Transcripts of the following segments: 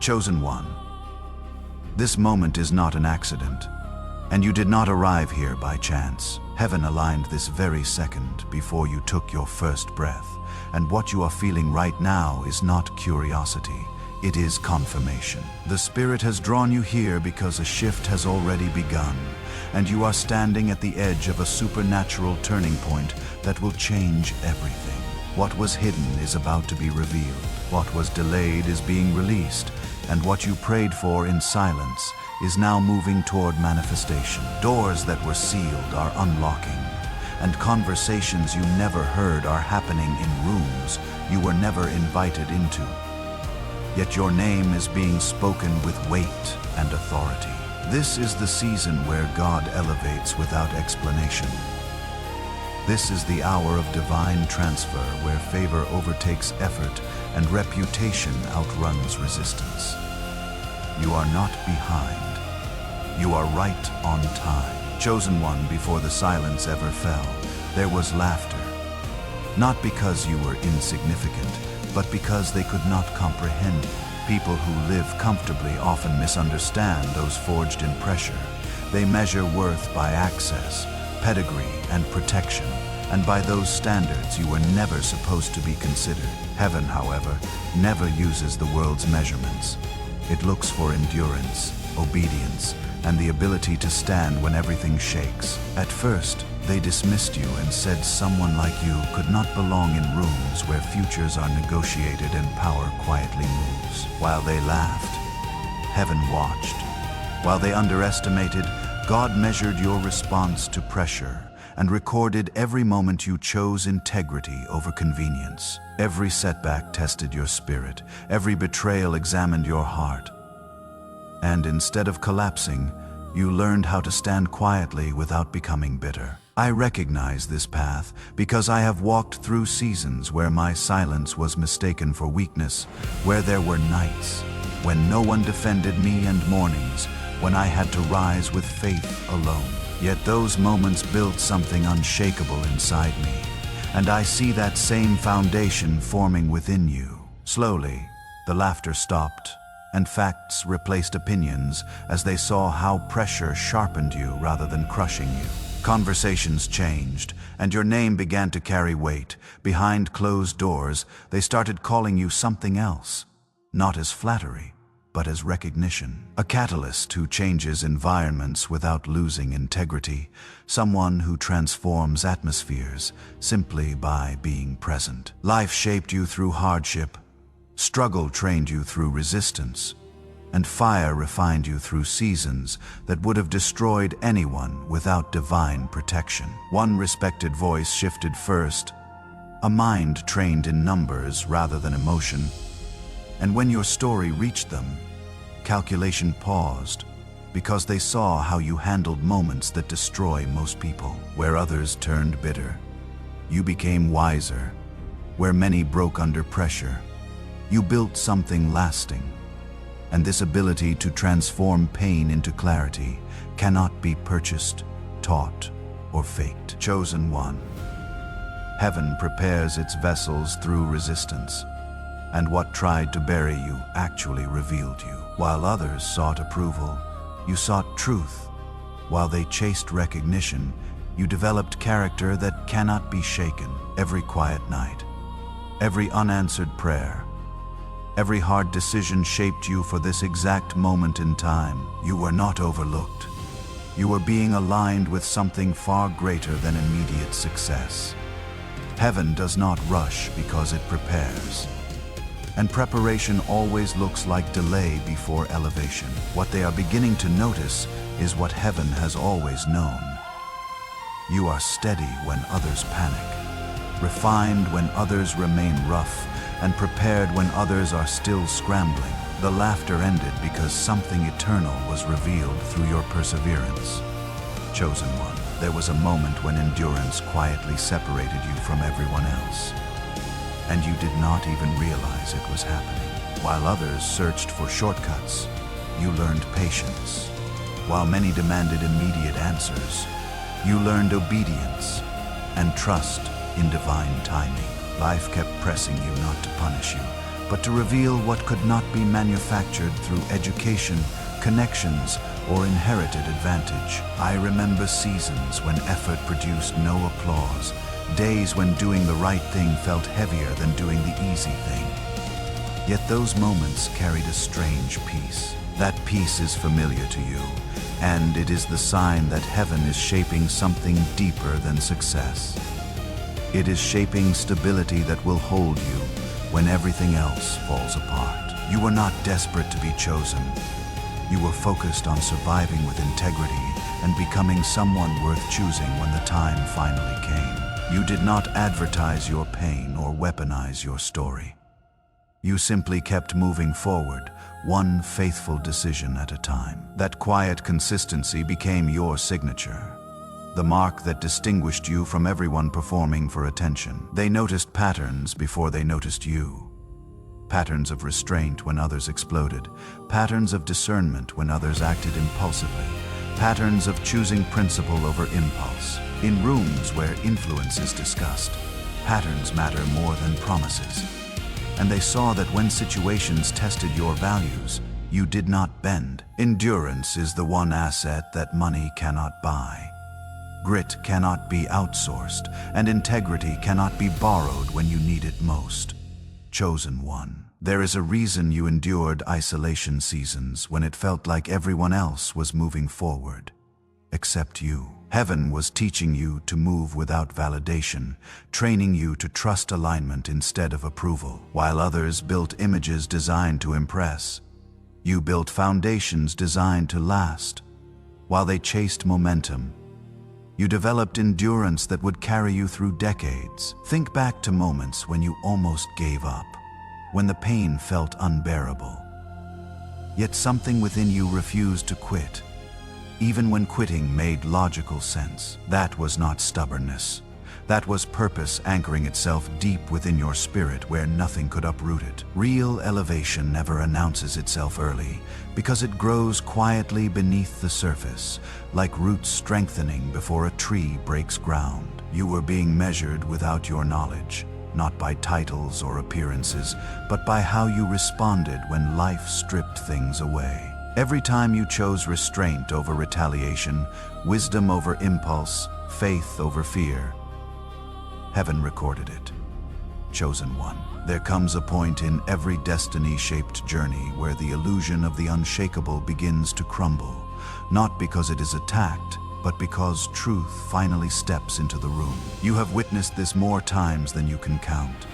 Chosen one, this moment is not an accident, and you did not arrive here by chance. Heaven aligned this very second before you took your first breath, and what you are feeling right now is not curiosity, it is confirmation. The Spirit has drawn you here because a shift has already begun, and you are standing at the edge of a supernatural turning point that will change everything. What was hidden is about to be revealed. What was delayed is being released, and what you prayed for in silence is now moving toward manifestation. Doors that were sealed are unlocking, and conversations you never heard are happening in rooms you were never invited into. Yet your name is being spoken with weight and authority. This is the season where God elevates without explanation. This is the hour of divine transfer where favor overtakes effort and reputation outruns resistance. You are not behind. You are right on time. Chosen one, before the silence ever fell, there was laughter. Not because you were insignificant, but because they could not comprehend you. People who live comfortably often misunderstand those forged in pressure. They measure worth by access, pedigree, and protection, and by those standards you were never supposed to be considered. Heaven, however, never uses the world's measurements. It looks for endurance, obedience, and the ability to stand when everything shakes. At first, they dismissed you and said someone like you could not belong in rooms where futures are negotiated and power quietly moves. While they laughed, heaven watched. While they underestimated, God measured your response to pressure and recorded every moment you chose integrity over convenience. Every setback tested your spirit. Every betrayal examined your heart. And instead of collapsing, you learned how to stand quietly without becoming bitter. I recognize this path because I have walked through seasons where my silence was mistaken for weakness, where there were nights when no one defended me and mornings when I had to rise with faith alone. Yet those moments built something unshakable inside me, and I see that same foundation forming within you. Slowly, the laughter stopped, and facts replaced opinions as they saw how pressure sharpened you rather than crushing you. Conversations changed, and your name began to carry weight. Behind closed doors, they started calling you something else, not as flattery, but as recognition. A catalyst who changes environments without losing integrity, someone who transforms atmospheres simply by being present. Life shaped you through hardship, struggle trained you through resistance, and fire refined you through seasons that would have destroyed anyone without divine protection. One respected voice shifted first, a mind trained in numbers rather than emotion, and when your story reached them, calculation paused because they saw how you handled moments that destroy most people. Where others turned bitter, you became wiser. Where many broke under pressure, you built something lasting. And this ability to transform pain into clarity cannot be purchased, taught, or faked. Chosen one, heaven prepares its vessels through resistance, and what tried to bury you actually revealed you. While others sought approval, you sought truth. While they chased recognition, you developed character that cannot be shaken. Every quiet night, every unanswered prayer, every hard decision shaped you for this exact moment in time. You were not overlooked. You were being aligned with something far greater than immediate success. Heaven does not rush because it prepares. And preparation always looks like delay before elevation. What they are beginning to notice is what heaven has always known. You are steady when others panic, refined when others remain rough, and prepared when others are still scrambling. The laughter ended because something eternal was revealed through your perseverance. Chosen one, there was a moment when endurance quietly separated you from everyone else, and you did not even realize it was happening. While others searched for shortcuts, you learned patience. While many demanded immediate answers, you learned obedience and trust in divine timing. Life kept pressing you not to punish you, but to reveal what could not be manufactured through education, connections, or inherited advantage. I remember seasons when effort produced no applause, days when doing the right thing felt heavier than doing the easy thing. Yet those moments carried a strange peace. That peace is familiar to you, and it is the sign that heaven is shaping something deeper than success. It is shaping stability that will hold you when everything else falls apart. You were not desperate to be chosen. You were focused on surviving with integrity and becoming someone worth choosing when the time finally came. You did not advertise your pain or weaponize your story. You simply kept moving forward, one faithful decision at a time. That quiet consistency became your signature, the mark that distinguished you from everyone performing for attention. They noticed patterns before they noticed you. Patterns of restraint when others exploded, patterns of discernment when others acted impulsively, patterns of choosing principle over impulse. In rooms where influence is discussed, patterns matter more than promises. And they saw that when situations tested your values, you did not bend. Endurance is the one asset that money cannot buy. Grit cannot be outsourced, and integrity cannot be borrowed when you need it most. Chosen one. There is a reason you endured isolation seasons when it felt like everyone else was moving forward, except you. Heaven was teaching you to move without validation, training you to trust alignment instead of approval. While others built images designed to impress, you built foundations designed to last. While they chased momentum, you developed endurance that would carry you through decades. Think back to moments when you almost gave up, when the pain felt unbearable. Yet something within you refused to quit. Even when quitting made logical sense. That was not stubbornness. That was purpose anchoring itself deep within your spirit where nothing could uproot it. Real elevation never announces itself early because it grows quietly beneath the surface, like roots strengthening before a tree breaks ground. You were being measured without your knowledge, not by titles or appearances, but by how you responded when life stripped things away. Every time you chose restraint over retaliation, wisdom over impulse, faith over fear, heaven recorded it. Chosen one. There comes a point in every destiny-shaped journey where the illusion of the unshakable begins to crumble, not because it is attacked, but because truth finally steps into the room. You have witnessed this more times than you can count.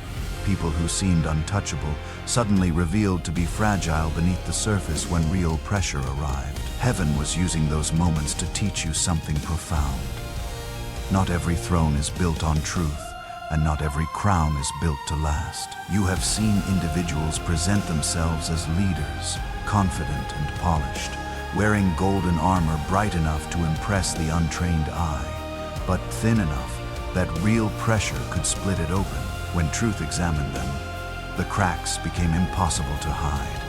People who seemed untouchable suddenly revealed to be fragile beneath the surface when real pressure arrived. Heaven was using those moments to teach you something profound. Not every throne is built on truth, and not every crown is built to last. You have seen individuals present themselves as leaders, confident and polished, wearing golden armor bright enough to impress the untrained eye, but thin enough that real pressure could split it open. When truth examined them, the cracks became impossible to hide.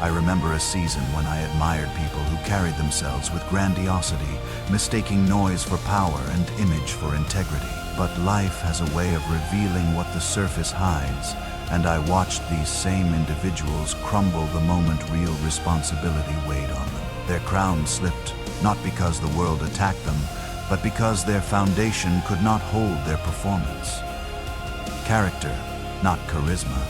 I remember a season when I admired people who carried themselves with grandiosity, mistaking noise for power and image for integrity. But life has a way of revealing what the surface hides, and I watched these same individuals crumble the moment real responsibility weighed on them. Their crowns slipped, not because the world attacked them, but because their foundation could not hold their performance. Character, not charisma,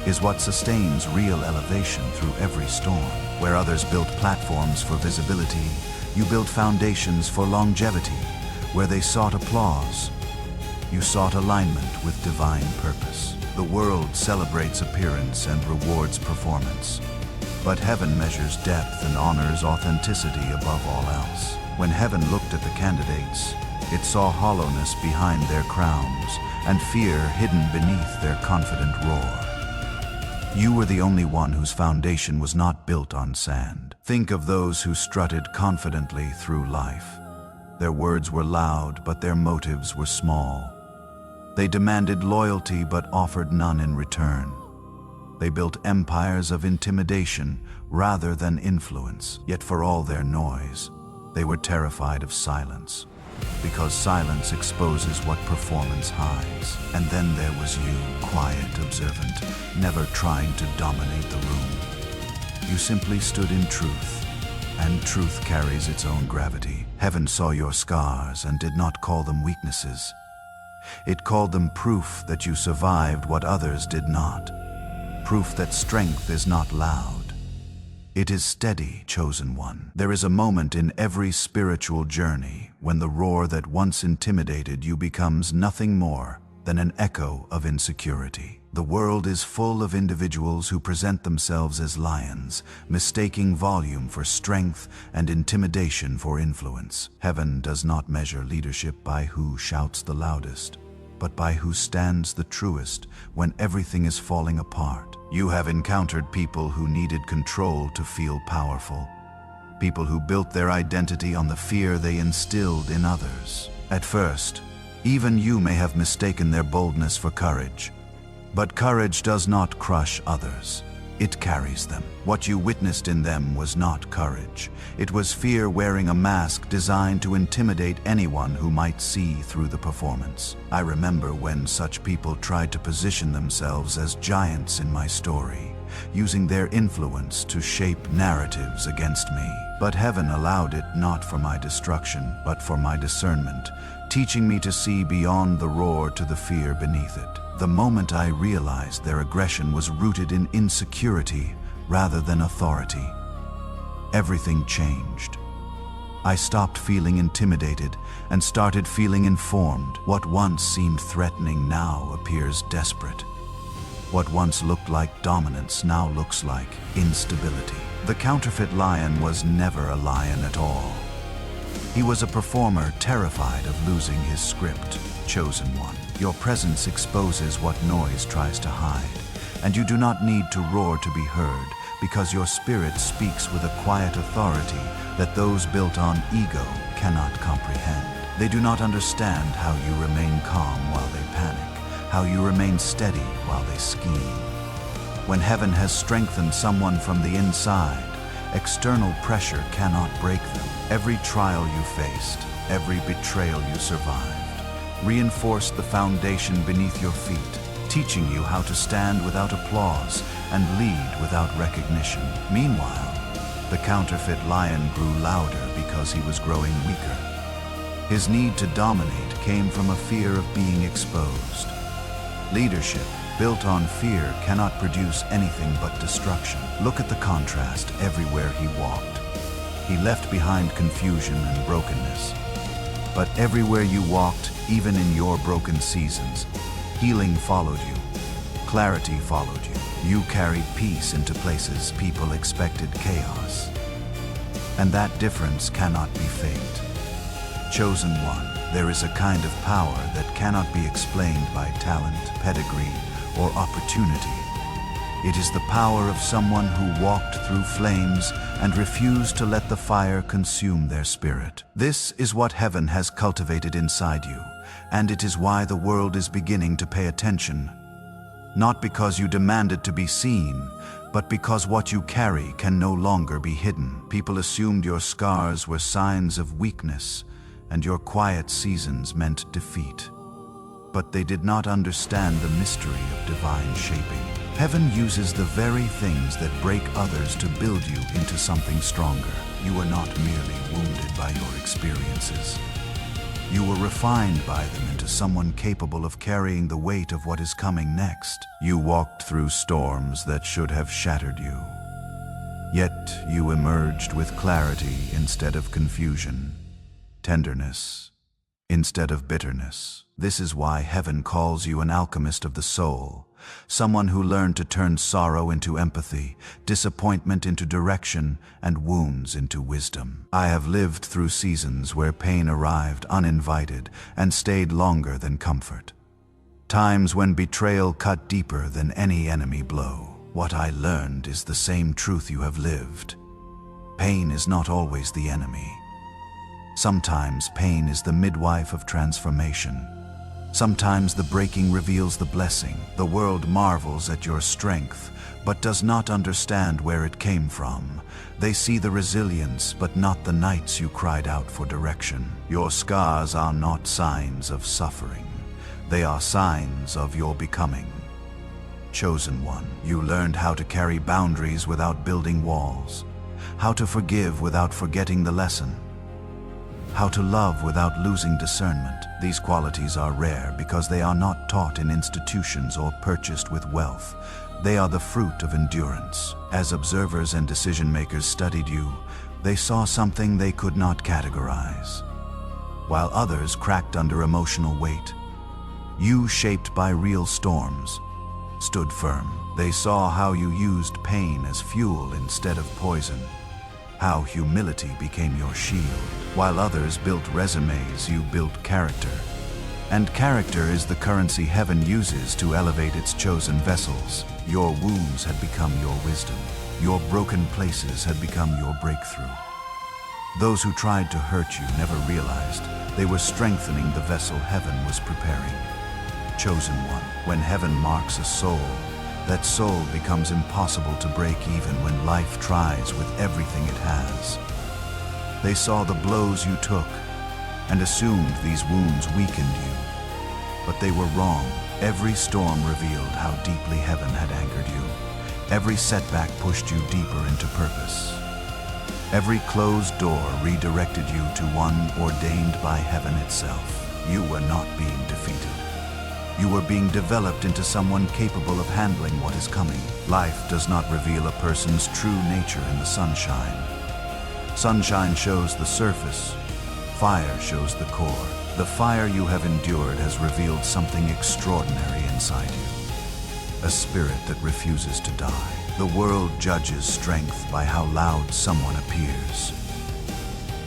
is what sustains real elevation through every storm. Where others built platforms for visibility, you built foundations for longevity. Where they sought applause, you sought alignment with divine purpose. The world celebrates appearance and rewards performance, but heaven measures depth and honors authenticity above all else. When heaven looked at the candidates, it saw hollowness behind their crowns and fear hidden beneath their confident roar. You were the only one whose foundation was not built on sand. Think of those who strutted confidently through life. Their words were loud, but their motives were small. They demanded loyalty but offered none in return. They built empires of intimidation rather than influence. Yet for all their noise, they were terrified of silence. because silence exposes what performance hides. And then there was you, quiet, observant, never trying to dominate the room. You simply stood in truth, and truth carries its own gravity. Heaven saw your scars and did not call them weaknesses. It called them proof that you survived what others did not. Proof that strength is not loud. It is steady, chosen one. There is a moment in every spiritual journey when the roar that once intimidated you becomes nothing more than an echo of insecurity. The world is full of individuals who present themselves as lions, mistaking volume for strength and intimidation for influence. Heaven does not measure leadership by who shouts the loudest, but by who stands the truest when everything is falling apart. You have encountered people who needed control to feel powerful. People who built their identity on the fear they instilled in others. At first, even you may have mistaken their boldness for courage. But courage does not crush others. It carries them. What you witnessed in them was not courage. It was fear wearing a mask designed to intimidate anyone who might see through the performance. I remember when such people tried to position themselves as giants in my story, using their influence to shape narratives against me. But heaven allowed it not for my destruction, but for my discernment, teaching me to see beyond the roar to the fear beneath it. The moment I realized their aggression was rooted in insecurity rather than authority, everything changed. I stopped feeling intimidated and started feeling informed. What once seemed threatening now appears desperate. What once looked like dominance now looks like instability. The counterfeit lion was never a lion at all. He was a performer terrified of losing his script. Chosen one. Your presence exposes what noise tries to hide, and you do not need to roar to be heard, because your spirit speaks with a quiet authority that those built on ego cannot comprehend. They do not understand how you remain calm while they panic, how you remain steady while they scheme. When heaven has strengthened someone from the inside, external pressure cannot break them. Every trial you faced, every betrayal you survived, reinforced the foundation beneath your feet, teaching you how to stand without applause and lead without recognition. Meanwhile, the counterfeit lion grew louder because he was growing weaker. His need to dominate came from a fear of being exposed. Leadership built on fear cannot produce anything but destruction. Look at the contrast everywhere he walked. He left behind confusion and brokenness. But everywhere you walked, even in your broken seasons, healing followed you, clarity followed you. You carried peace into places people expected chaos. And that difference cannot be faked. Chosen one, there is a kind of power that cannot be explained by talent, pedigree, or opportunity. It is the power of someone who walked through flames and refused to let the fire consume their spirit. This is what heaven has cultivated inside you, and it is why the world is beginning to pay attention. Not because you demanded to be seen, but because what you carry can no longer be hidden. People assumed your scars were signs of weakness, and your quiet seasons meant defeat. But they did not understand the mystery of divine shaping. Heaven uses the very things that break others to build you into something stronger. You were not merely wounded by your experiences. You were refined by them into someone capable of carrying the weight of what is coming next. You walked through storms that should have shattered you. Yet you emerged with clarity instead of confusion, tenderness instead of bitterness. This is why heaven calls you an alchemist of the soul, someone who learned to turn sorrow into empathy, disappointment into direction, and wounds into wisdom. I have lived through seasons where pain arrived uninvited and stayed longer than comfort. Times when betrayal cut deeper than any enemy blow. What I learned is the same truth you have lived. Pain is not always the enemy. Sometimes pain is the midwife of transformation. Sometimes the breaking reveals the blessing. The world marvels at your strength, but does not understand where it came from. They see the resilience, but not the nights you cried out for direction. Your scars are not signs of suffering. They are signs of your becoming. Chosen one, you learned how to carry boundaries without building walls, how to forgive without forgetting the lesson, how to love without losing discernment. These qualities are rare because they are not taught in institutions or purchased with wealth. They are the fruit of endurance. As observers and decision-makers studied you, they saw something they could not categorize. While others cracked under emotional weight, you, shaped by real storms, stood firm. They saw how you used pain as fuel instead of poison, how humility became your shield. While others built resumes, you built character. And character is the currency heaven uses to elevate its chosen vessels. Your wounds had become your wisdom. Your broken places had become your breakthrough. Those who tried to hurt you never realized they were strengthening the vessel heaven was preparing. Chosen one, when heaven marks a soul, that soul becomes impossible to break even when life tries with everything it has. They saw the blows you took and assumed these wounds weakened you. But they were wrong. Every storm revealed how deeply heaven had anchored you. Every setback pushed you deeper into purpose. Every closed door redirected you to one ordained by heaven itself. You were not being defeated. You were being developed into someone capable of handling what is coming. Life does not reveal a person's true nature in the sunshine. Sunshine shows the surface. Fire shows the core. The fire you have endured has revealed something extraordinary inside you. A spirit that refuses to die. The world judges strength by how loud someone appears.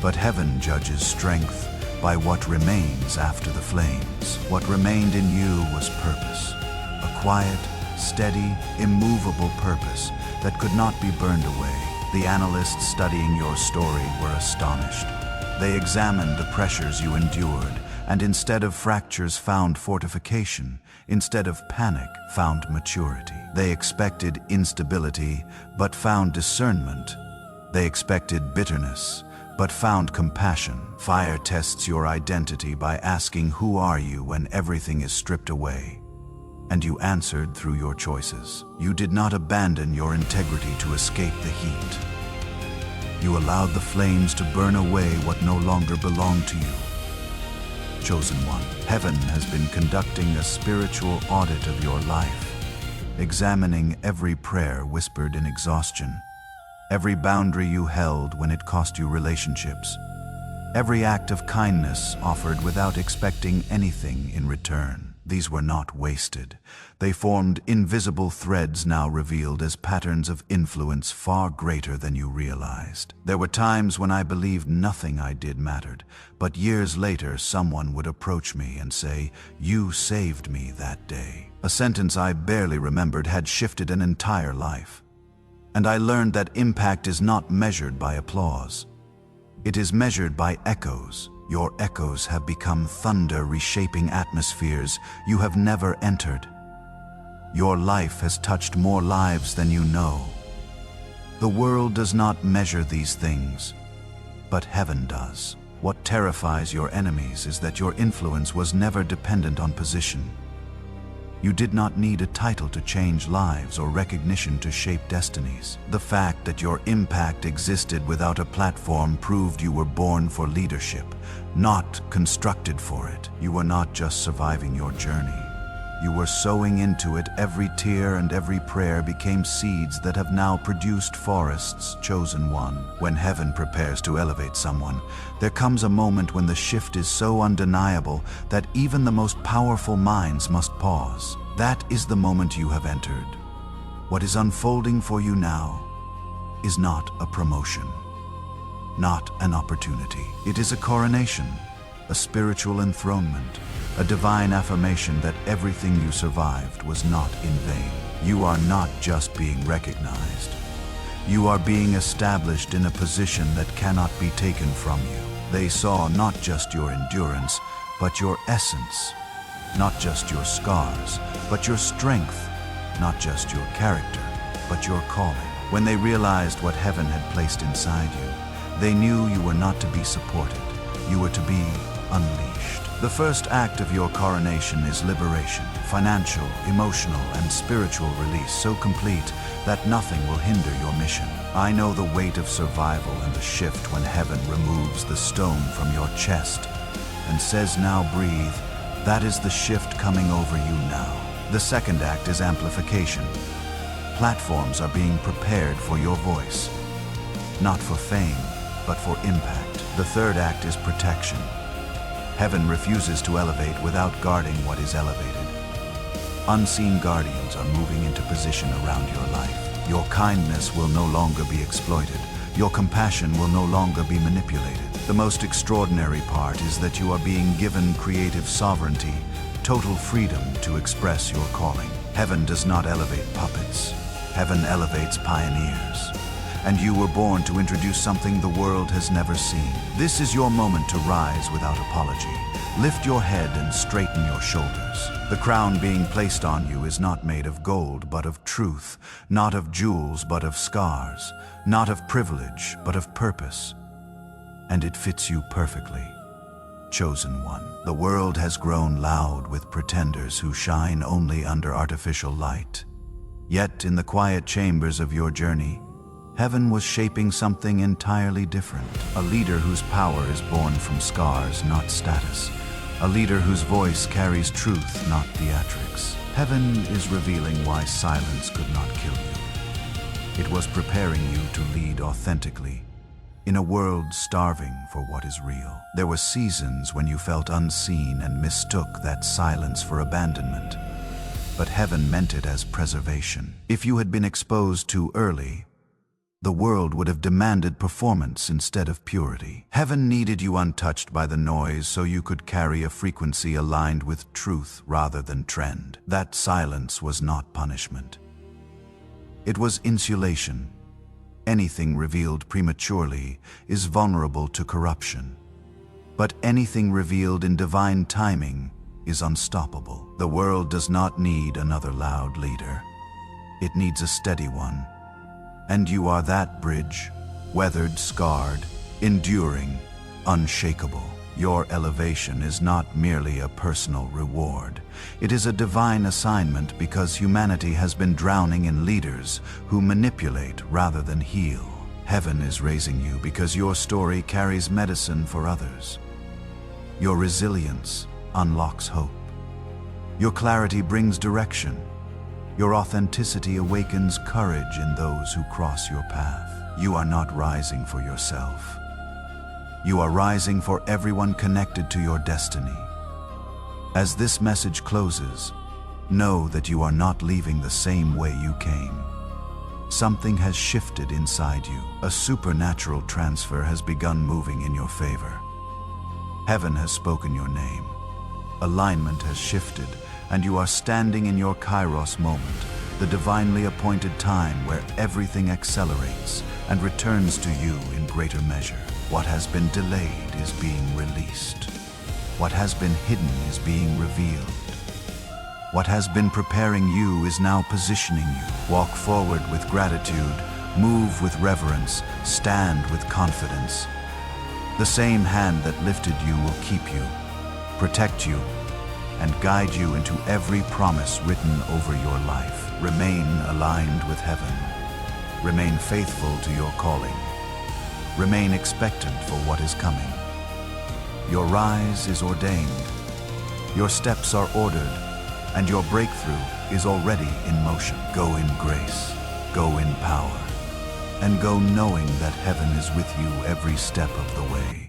But heaven judges strength by what remains after the flames. What remained in you was purpose. A quiet, steady, immovable purpose that could not be burned away. The analysts studying your story were astonished. They examined the pressures you endured, and instead of fractures found fortification, instead of panic found maturity. They expected instability, but found discernment. They expected bitterness, but found compassion. Fire tests your identity by asking, who are you when everything is stripped away? And you answered through your choices. You did not abandon your integrity to escape the heat. You allowed the flames to burn away what no longer belonged to you. Chosen one, heaven has been conducting a spiritual audit of your life, examining every prayer whispered in exhaustion, every boundary you held when it cost you relationships, every act of kindness offered without expecting anything in return. These were not wasted. They formed invisible threads now revealed as patterns of influence far greater than you realized. There were times when I believed nothing I did mattered, but years later someone would approach me and say, "You saved me that day." A sentence I barely remembered had shifted an entire life. And I learned that impact is not measured by applause. It is measured by echoes. Your echoes have become thunder reshaping atmospheres you have never entered. Your life has touched more lives than you know. The world does not measure these things, but heaven does. What terrifies your enemies is that your influence was never dependent on position. You did not need a title to change lives or recognition to shape destinies. The fact that your impact existed without a platform proved you were born for leadership, not constructed for it. You were not just surviving your journey. You were sowing into it. Every tear and every prayer became seeds that have now produced forests. Chosen one, when heaven prepares to elevate someone, there comes a moment when the shift is so undeniable that even the most powerful minds must pause. That is the moment you have entered. What is unfolding for you now is not a promotion, not an opportunity. It is a coronation, a spiritual enthronement, a divine affirmation that everything you survived was not in vain. You are not just being recognized. You are being established in a position that cannot be taken from you. They saw not just your endurance, but your essence. not just your scars, but your strength, not just your character, but your calling. When they realized what heaven had placed inside you, they knew you were not to be supported, you were to be unleashed. The first act of your coronation is liberation, financial, emotional, and spiritual release so complete that nothing will hinder your mission. I know the weight of survival and the shift when heaven removes the stone from your chest and says, "Now breathe." That is the shift coming over you now. The second act is amplification. Platforms are being prepared for your voice, not for fame, but for impact. The third act is protection. Heaven refuses to elevate without guarding what is elevated. Unseen guardians are moving into position around your life. Your kindness will no longer be exploited. Your compassion will no longer be manipulated. The most extraordinary part is that you are being given creative sovereignty, total freedom to express your calling. Heaven does not elevate puppets. Heaven elevates pioneers. And you were born to introduce something the world has never seen. This is your moment to rise without apology. Lift your head and straighten your shoulders. The crown being placed on you is not made of gold, but of truth, not of jewels, but of scars, not of privilege, but of purpose. And it fits you perfectly. Chosen one. The world has grown loud with pretenders who shine only under artificial light. Yet in the quiet chambers of your journey, heaven was shaping something entirely different. A leader whose power is born from scars, not status. A leader whose voice carries truth, not theatrics. Heaven is revealing why silence could not kill you. It was preparing you to lead authentically in a world starving for what is real. There were seasons when you felt unseen and mistook that silence for abandonment. But heaven meant it as preservation. If you had been exposed too early, the world would have demanded performance instead of purity. Heaven needed you untouched by the noise so you could carry a frequency aligned with truth rather than trend. That silence was not punishment. It was insulation. Anything revealed prematurely is vulnerable to corruption. But anything revealed in divine timing is unstoppable. The world does not need another loud leader. It needs a steady one. And you are that bridge, weathered, scarred, enduring, unshakable. Your elevation is not merely a personal reward. It is a divine assignment because humanity has been drowning in leaders who manipulate rather than heal. Heaven is raising you because your story carries medicine for others. Your resilience unlocks hope. Your clarity brings direction. Your authenticity awakens courage in those who cross your path. You are not rising for yourself. You are rising for everyone connected to your destiny. As this message closes, know that you are not leaving the same way you came. Something has shifted inside you. A supernatural transfer has begun moving in your favor. Heaven has spoken your name. Alignment has shifted, and you are standing in your Kairos moment, the divinely appointed time where everything accelerates and returns to you in greater measure. What has been delayed is being released. What has been hidden is being revealed. What has been preparing you is now positioning you. Walk forward with gratitude, move with reverence, stand with confidence. The same hand that lifted you will keep you, protect you, and guide you into every promise written over your life. Remain aligned with heaven. Remain faithful to your calling. Remain expectant for what is coming. Your rise is ordained. Your steps are ordered, and your breakthrough is already in motion. Go in grace, go in power, and go knowing that heaven is with you every step of the way.